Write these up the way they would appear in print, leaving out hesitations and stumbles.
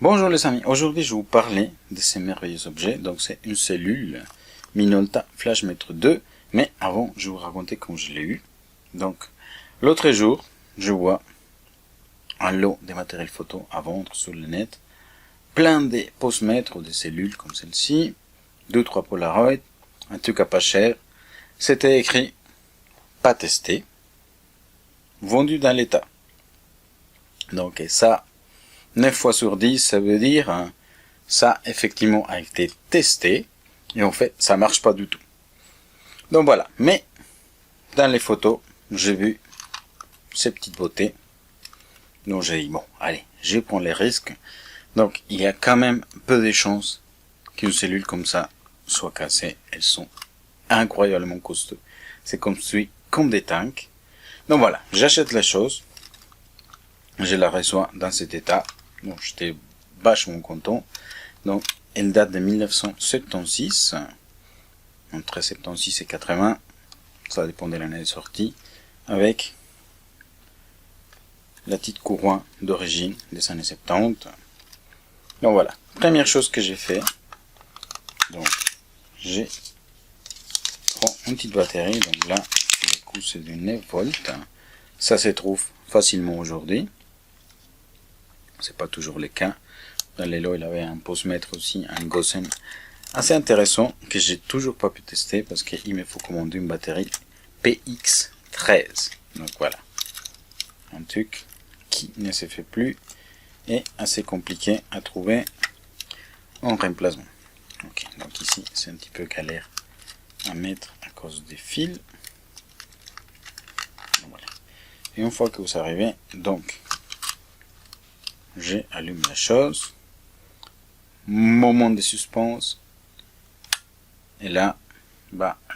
Bonjour les amis, aujourd'hui je vais vous parler de ces merveilleux objets. Donc c'est une cellule Minolta Flashmetre 2, mais avant je vais vous raconter comment je l'ai eu. Donc l'autre jour, je vois un lot de matériel photo à vendre sur le net, plein de posemètres ou des cellules comme celle-ci, 2-3 Polaroid, un truc à pas cher. C'était écrit pas testé, vendu dans l'état. Donc et ça, 9 fois sur 10, ça veut dire ça effectivement a été testé et en fait ça marche pas du tout. Donc voilà, mais dans les photos, j'ai vu ces petites beautés. Donc j'ai dit bon, allez, je prends les risques. Donc il y a quand même peu de chances qu'une cellule comme ça soit cassée. Elles sont incroyablement costauds. C'est construit comme des tanks. Donc voilà, j'achète la chose. Je la reçois dans cet état. Donc j'étais vachement content. Donc elle date de 1976, entre 76 et 80, ça dépend de l'année de sortie, avec la petite couronne d'origine des années 70. Donc voilà, première chose que j'ai fait, donc j'ai prends une petite batterie, donc là le coup c'est du 9 volts, ça se trouve facilement aujourd'hui. C'est pas toujours le cas. Dans les lots, il avait un posemètre aussi, un Gosen assez intéressant que j'ai toujours pas pu tester parce qu'il me faut commander une batterie PX13. Donc voilà, un truc qui ne se fait plus et assez compliqué à trouver en remplacement. Ok, donc ici c'est un petit peu galère à mettre à cause des fils. Voilà. Et une fois que vous arrivez, donc j'allume la chose, moment de suspense, et là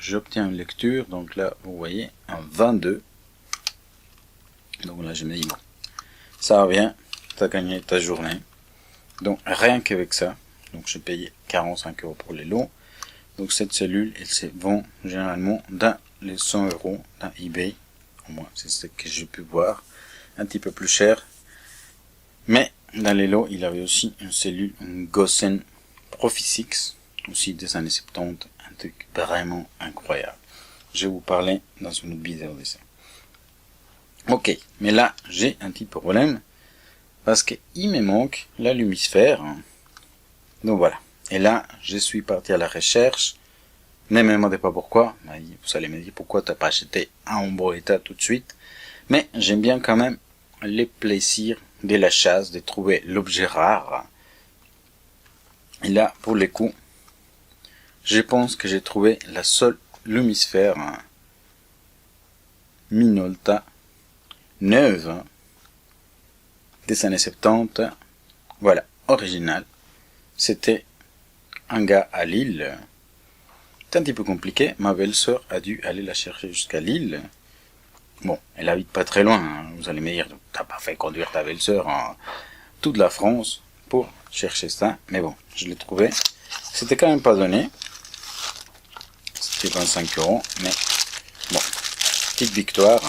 j'obtiens une lecture. Donc là vous voyez un 22. Donc là je me dis bon, ça revient, tu as gagné ta journée. Donc rien qu'avec ça, donc j'ai payé 45 € pour les lots. Donc cette cellule elle se vend généralement dans les 100 € dans eBay, au moins c'est ce que j'ai pu voir, un petit peu plus cher. Mais dans les lots, il avait aussi une cellule, une Gosen Profi6, aussi des années 70, un truc vraiment incroyable. Je vais vous parler dans une autre vidéo de ça. Ok, mais là, j'ai un petit problème, parce qu'il me manque la lumisphère. Donc voilà, et là, je suis parti à la recherche. Ne me demandez pas pourquoi, vous allez me dire pourquoi tu n'as pas acheté un bon état tout de suite. Mais j'aime bien quand même les plaisirs de la chasse, de trouver l'objet rare. Et là, pour les coups, je pense que j'ai trouvé la seule lumisphère Minolta neuve des années 70. Voilà, original. C'était un gars à Lille. C'est un petit peu compliqué. Ma belle-sœur a dû aller la chercher jusqu'à Lille. Bon, elle habite pas très loin, vous allez me dire, t'as pas fait conduire ta belle-sœur en toute la France pour chercher ça, mais bon, je l'ai trouvé. C'était quand même pas donné, c'était 25 €, mais bon, petite victoire.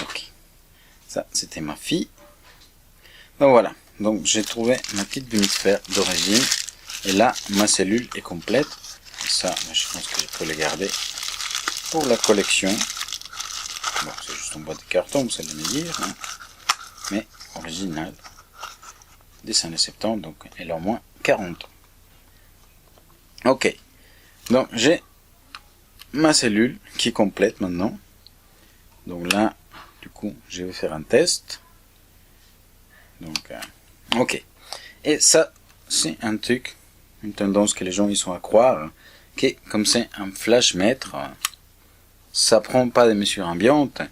Ok, ça c'était ma fille. Donc voilà, donc j'ai trouvé ma petite lumisphère d'origine, et là ma cellule est complète. Ça, je pense que je peux le garder pour la collection. Bon, c'est juste une boîte de carton, vous allez me dire, mais original des années 70, donc elle a au moins 40 ans. Ok, donc j'ai ma cellule qui est complète maintenant. Donc là, du coup, je vais faire un test. Donc, ok. Et ça, c'est un truc, une tendance que les gens ils sont à croire, que comme c'est un flashmètre, ça prend pas des mesures ambiantes,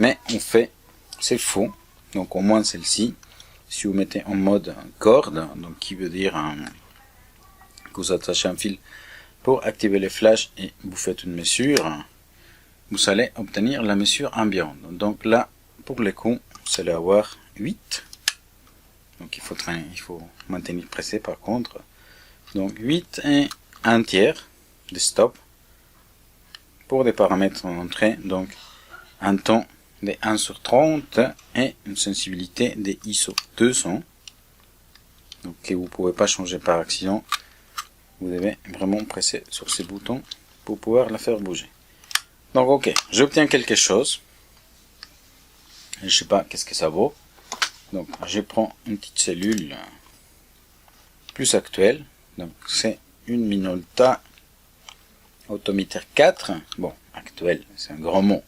mais on fait, c'est faux. Donc au moins celle-ci, si vous mettez en mode corde, donc qui veut dire que vous attachez un fil pour activer les flashs et vous faites une mesure, vous allez obtenir la mesure ambiante. Donc là, pour les coups, vous allez avoir 8. Donc il faut maintenir pressé par contre. Donc 8 et un tiers de stop pour des paramètres en entrée, donc un temps de 1/30 et une sensibilité de ISO 200, donc que vous pouvez pas changer par accident. Vous devez vraiment presser sur ces boutons pour pouvoir la faire bouger. Donc ok, j'obtiens quelque chose. Je sais pas qu'est-ce que ça vaut. Donc je prends une petite cellule plus actuelle. Donc c'est une Minolta Autometer 4. Bon, actuelle, c'est un grand mot.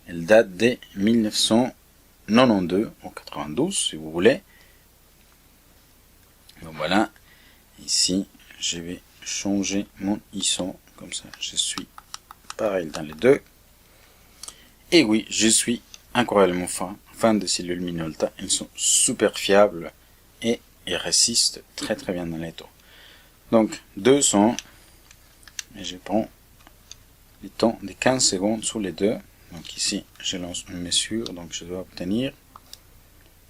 Elle date de 1992 ou 92 si vous voulez. Donc voilà. Ici, je vais changer mon ISO. Comme ça, je suis pareil dans les deux. Et oui, je suis incroyablement fan de cellules Minolta. Elles sont super fiables et elles résistent très très bien dans les taux. Donc 200, et je prends le temps de 15 secondes sur les deux. Donc ici, je lance une mesure, donc je dois obtenir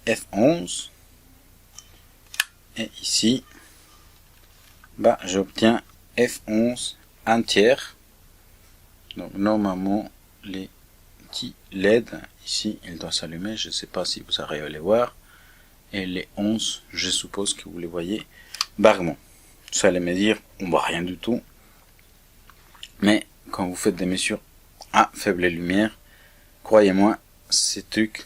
F11. Et ici, j'obtiens F11 un tiers. Donc normalement, les petits LED, ici, il doit s'allumer. Je ne sais pas si vous arrivez à les voir. Et les 11, je suppose que vous les voyez vaguement. Vous allez me dire, on voit rien du tout. Mais quand vous faites des mesures à faible lumière, croyez-moi, cette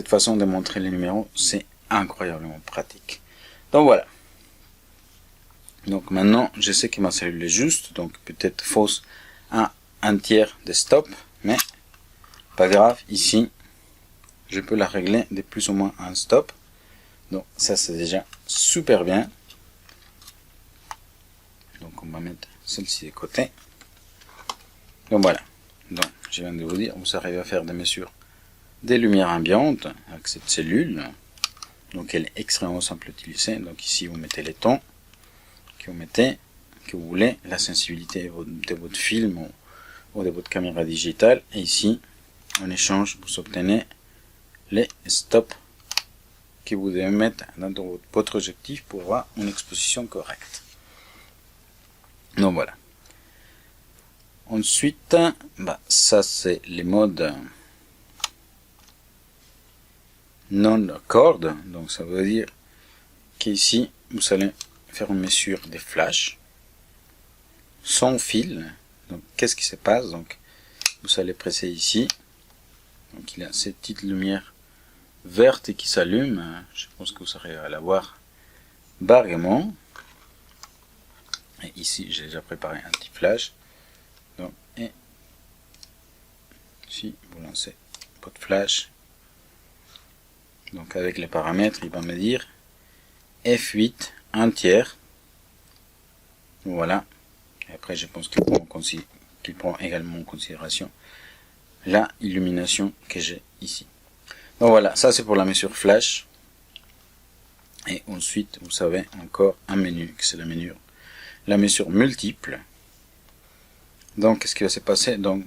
façon de montrer les numéros, c'est incroyablement pratique. Donc voilà. Donc maintenant, je sais que ma cellule est juste, donc peut-être fausse à un tiers de stop, mais pas grave, ici, je peux la régler de plus ou moins un stop. Donc ça, c'est déjà super bien. Donc on va mettre celle-ci de côté. Donc voilà. Donc je viens de vous dire, vous arrivez à faire des mesures des lumières ambiantes avec cette cellule. Donc elle est extrêmement simple à utiliser. Donc ici vous mettez les tons que vous voulez, la sensibilité de votre film ou de votre caméra digitale. Et ici, en échange, vous obtenez les stops que vous devez mettre dans votre objectif pour avoir une exposition correcte. Donc voilà. Ensuite, ça c'est les modes non-cord. Donc ça veut dire qu'ici, vous allez faire une mesure des flashs sans fil. Donc qu'est-ce qui se passe? Donc vous allez presser ici. Donc il y a cette petite lumière verte qui s'allume. Je pense que vous arrivez à la voir vaguement. Et ici j'ai déjà préparé un petit flash. Donc, et ici vous lancez votre flash. Donc avec les paramètres, il va me dire F8 un tiers. Voilà. Et après je pense qu'il prend également en considération la illumination que j'ai ici. Donc voilà, ça c'est pour la mesure flash. Et ensuite, vous savez encore un menu, que c'est la mesure multiple. Donc qu'est-ce qui va se passer? Donc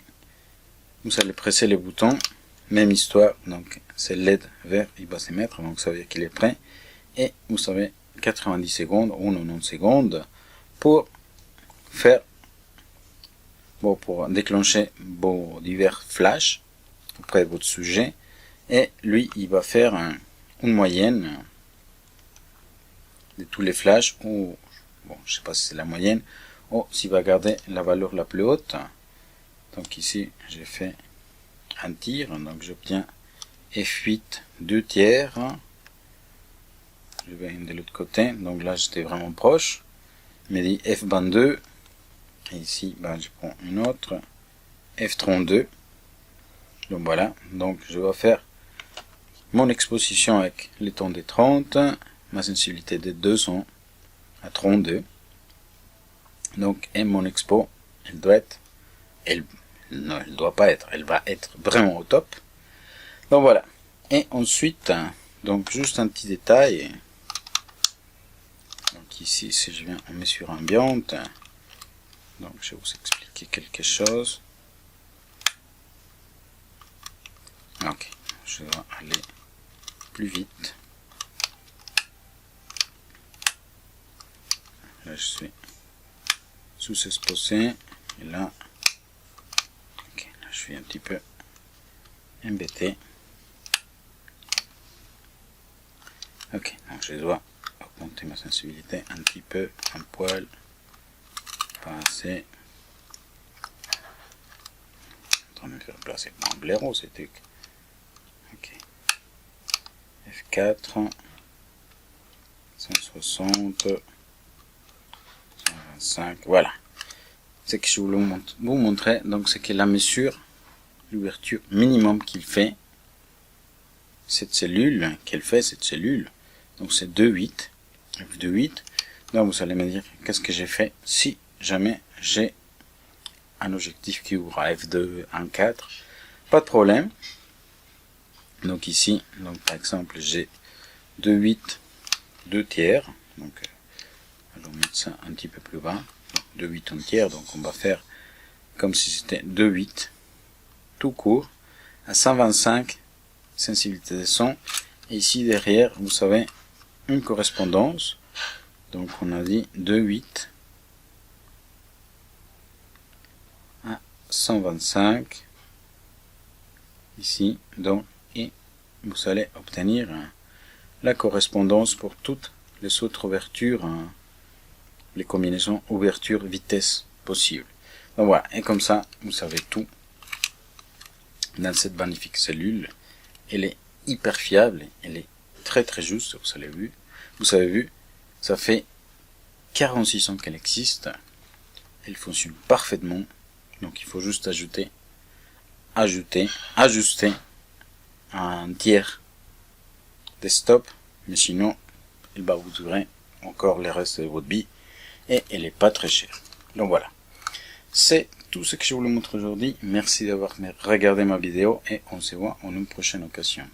vous allez presser les boutons, même histoire. Donc c'est LED vert, il va se mettre, donc ça veut dire qu'il est prêt. Et vous savez 90 secondes ou 90 secondes pour faire pour déclencher vos divers flashs auprès de votre sujet. Et lui, il va faire une moyenne de tous les flashs, ou bon, je sais pas si c'est la moyenne, ou s'il va garder la valeur la plus haute. Donc ici, j'ai fait un tir, donc j'obtiens F8 2 tiers. Je vais de l'autre côté, donc là j'étais vraiment proche. Il me dit F22. Et ici, je prends une autre, F32. Donc voilà, donc je vais faire mon exposition avec les tons de 30, ma sensibilité de 200 à 32. Donc, et mon expo, elle doit être, non, elle doit pas être, elle va être vraiment au top. Donc voilà. Et ensuite, donc juste un petit détail. Donc ici, si je viens en mesure ambiante, donc je vais vous expliquer quelque chose. Ok, je vais aller plus vite. Là je suis sous-exposé. Et là, ok, là, je suis un petit peu embêté. Ok, donc je dois augmenter ma sensibilité un petit peu, un poil, pas assez. En train de me faire placer mon blaireau, ces trucs. Ok. F4, 160, 125, voilà. Ce que je voulais vous montrer, donc c'est que la mesure, l'ouverture minimum qu'il fait, cette cellule, qu'elle fait cette cellule, donc c'est 2,8, F2,8. Donc vous allez me dire, qu'est-ce que j'ai fait si jamais j'ai un objectif qui ouvre à F2, 1,4, pas de problème. Donc ici, donc par exemple, j'ai 2,8, 2 tiers, donc allons mettre ça un petit peu plus bas, 2,8 en tiers, donc on va faire comme si c'était 2,8, tout court, à 125 sensibilité de son, et ici derrière, vous savez, une correspondance, donc on a dit 2,8 à 125, ici, donc, et vous allez obtenir la correspondance pour toutes les autres ouvertures, les combinaisons ouverture-vitesse possibles. Donc voilà, et comme ça, vous savez tout dans cette magnifique cellule. Elle est hyper fiable, elle est très très juste, vous avez vu, ça fait 46 ans qu'elle existe, elle fonctionne parfaitement, donc il faut juste ajuster un tiers de stop, mais sinon, elle va vous durer encore le reste de votre vie, et elle n'est pas très chère. Donc voilà, c'est tout ce que je voulais vous montrer aujourd'hui. Merci d'avoir regardé ma vidéo, et on se voit en une prochaine occasion.